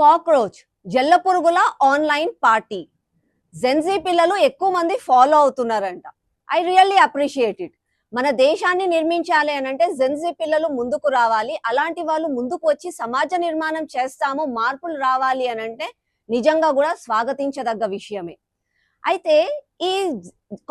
Cockroach జల్లపురుగుల online party Gen Z పిల్లలు ఎక్కువ మంది ఫాలో అవుతున్నారంట. I really appreciate it. మన దేశాన్ని నిర్మించాలి అని అంటే జెన్జీ పిల్లలు ముందుకు రావాలి. అలాంటి వాళ్ళు ముందుకు వచ్చి సమాజ నిర్మాణం చేస్తాము, మార్పులు రావాలి అని అంటే నిజంగా కూడా స్వాగతించదగ్గ విషయమే. అయితే ఈ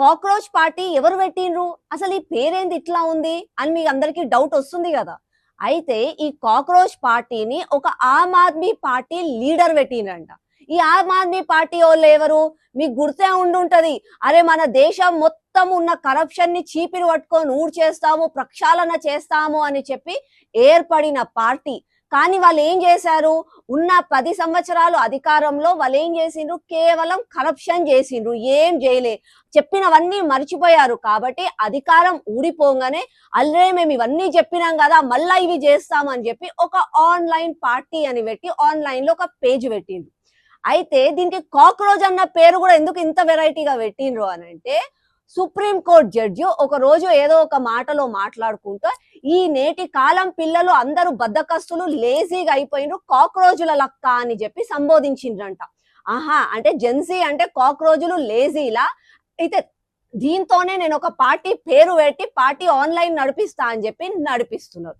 కాక్రోచ్ పార్టీ ఎవరు పెట్టిండ్రు, అసలు ఈ పేరేంది ఇట్లా ఉంది అని మీ అందరికీ డౌట్ వస్తుంది కదా. అయితే ఈ కాక్రోచ్ పార్టీని ఒక ఆమ్ ఆద్మీ పార్టీ లీడర్ పెట్టిండంట. ఈ ఆమ్ ఆద్మీ పార్టీ వాళ్ళు ఎవరు మీకు గుర్తే ఉండుంటది. అరే మన దేశం మొత్తం ఉన్న కరప్షన్ ని చీపిరి పట్టుకొని ఊడ్చేస్తాము, ప్రక్షాళన చేస్తాము అని చెప్పి ఏర్పడిన పార్టీ. కానీ వాళ్ళు ఏం చేశారు, ఉన్న 10 సంవత్సరాలు అధికారంలో వాళ్ళు ఏం చేసిండ్రు, కేవలం కరప్షన్ చేసిండ్రు, ఏం చేయలే, చెప్పినవన్నీ మర్చిపోయారు. కాబట్టి అధికారం ఊడిపోగానే అల్లే మేము ఇవన్నీ చెప్పినాం కదా మళ్ళా ఇవి చేస్తామని చెప్పి ఒక ఆన్లైన్ పార్టీ అని పెట్టి ఆన్లైన్ లో ఒక పేజ్ పెట్టిండ్రు. అయితే దీనికి కాక్రోచ్ అన్న పేరు కూడా ఎందుకు ఇంత వెరైటీగా పెట్టిండ్రు అని అంటే, సుప్రీం కోర్ట్ జడ్జి ఒక రోజు ఏదో ఒక మాటలో మాట్లాడుకుంటూ ఈ నేటి కాలం పిల్లలు అందరూ బద్దకస్తులు, లేజీగా అయిపోయినరు, కాక్రోజుల లక్క అని చెప్పి సంబోధించిండ్రంట. ఆహా, అంటే జెన్సీ అంటే కాక్రోజులు, లేజీలా, అయితే దీంతోనే నేను ఒక పార్టీ పేరు పెట్టి పార్టీ ఆన్లైన్ నడిపిస్తా అని చెప్పి నడిపిస్తున్నారు.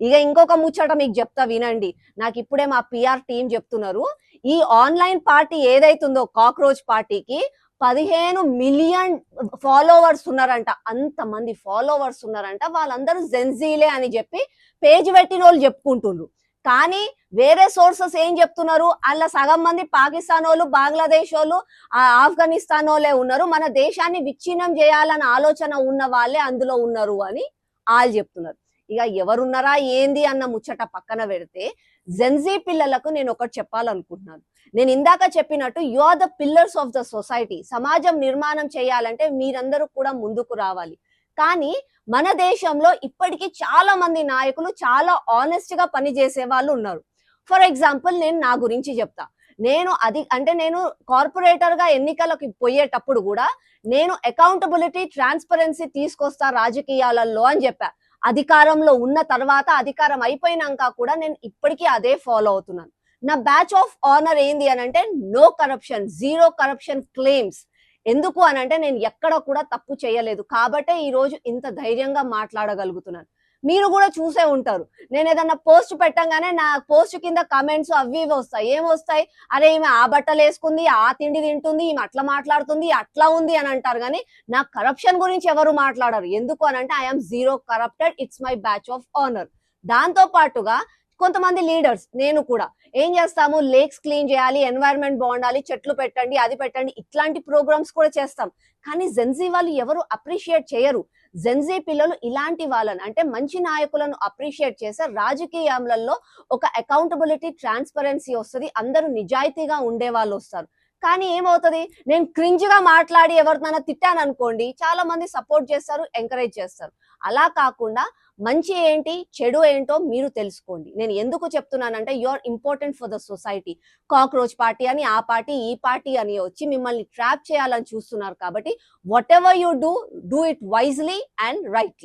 ఇక ఇంకొక ముచ్చట మీకు చెప్తా వినండి. నాకు ఇప్పుడే మా పిఆర్ టీం చెప్తున్నారు, ఈ ఆన్లైన్ పార్టీ ఏదైతుందో కాక్రోచ్ పార్టీకి 15 మిలియన్ ఫాలోవర్స్ ఉన్నారంట. అంతమంది ఫాలోవర్స్ ఉన్నారంట. వాళ్ళందరూ జెన్జీలే అని చెప్పి పేజ్ పెట్టిన వాళ్ళు చెప్పుకుంటున్నారు. కానీ వేరే సోర్సెస్ ఏం చెప్తున్నారు, అలా సగం మంది పాకిస్తాన్ వాళ్ళు, బంగ్లాదేశ్ వాళ్ళు, ఆఫ్ఘనిస్తాన్ వాళ్ళే ఉన్నారు, మన దేశాన్ని విచ్ఛిన్నం చేయాలన్న ఆలోచన ఉన్న వాళ్ళే అందులో ఉన్నారు అని వాళ్ళు చెప్తున్నారు. ఇక ఎవరున్నారా ఏంది అన్న ముచ్చట పక్కన పెడితే జెన్జీ పిల్లలకు నేను ఒకటి చెప్పాలనుకుంటున్నాను. నేను ఇందాక చెప్పినట్టు you are the pillars of the society. సమాజం నిర్మాణం చేయాలంటే మీరందరూ కూడా ముందుకు రావాలి. కానీ మన దేశంలో ఇప్పటికీ చాలా మంది నాయకులు చాలా ఆనెస్ట్ గా పనిచేసే వాళ్ళు ఉన్నారు. ఫర్ ఎగ్జాంపుల్ నేను నా గురించి చెప్తా. నేను కార్పొరేటర్ గా ఎన్నికలకు పోయేటప్పుడు కూడా నేను అకౌంటబిలిటీ, ట్రాన్స్పరెన్సీ తీసుకొస్తా రాజకీయాలలో అని చెప్పా. అధికారంలో ఉన్న తర్వాత, అధికారం అయిపోయినాక కూడా నేను ఇప్పటికీ అదే ఫాలో అవుతున్నాను. నా బ్యాచ్ ఆఫ్ ఆనర్ ఏంది అని అంటే no corruption, zero corruption claims. ఎందుకు అని అంటే నేను ఎక్కడ కూడా తప్పు చేయలేదు కాబట్టే ఈ రోజు ఇంత ధైర్యంగా మాట్లాడగలుగుతున్నాను. మీరు కూడా చూసే ఉంటారు, నేను ఏదన్నా పోస్ట్ పెట్టంగానే నా పోస్ట్ కింద కమెంట్స్ అవి ఇవి వస్తాయి. ఏమొస్తాయి, అరే ఈమె ఆ బట్టలు వేసుకుంది, ఆ తిండి తింటుంది, ఈమె అట్లా మాట్లాడుతుంది, అట్లా ఉంది అని అంటారు. కానీ నా కరప్షన్ గురించి ఎవరు మాట్లాడరు. ఎందుకు అని అంటే I'm zero corrupted, it's my batch of honour. దాంతో పాటుగా కొంతమంది లీడర్స్, నేను కూడా ఏం చేస్తాము, లేక్స్ క్లీన్ చేయాలి, ఎన్వైరన్మెంట్ బాగుండాలి, చెట్లు పెట్టండి, అది పెట్టండి, ఇట్లాంటి ప్రోగ్రామ్స్ కూడా చేస్తాం. కానీ జెన్జీ వాళ్ళు ఎవరు అప్రిషియేట్ చేయరు. జెన్జీ పిల్లలు ఇలాంటి వాళ్ళని అంటే మంచి నాయకులను అప్రిషియేట్ చేసే రాజకీయాలలో ఒక అకౌంటబిలిటీ, ట్రాన్స్పరెన్సీ వస్తుంది, అందరూ నిజాయితీగా ఉండే వాళ్ళు వస్తారు. కానీ ఏమవుతుంది, నేను క్రింజ్ గా మాట్లాడి ఎవరినైనా తిట్టాను అనుకోండి, చాలా మంది సపోర్ట్ చేస్తారు, ఎంకరేజ్ చేస్తారు. అలా కాకుండా మంచి ఏంటి, చెడు ఏంటో మీరు తెలుసుకోండి. నేను ఎందుకు చెప్తున్నానంటే you are important for the society. Cockroach party అని, ఆ పార్టీ, ఈ పార్టీ అని వచ్చి మిమ్మల్ని ట్రాప్ చేయాలని చూస్తున్నారు. కాబట్టి what ever you do it wisely and rightly.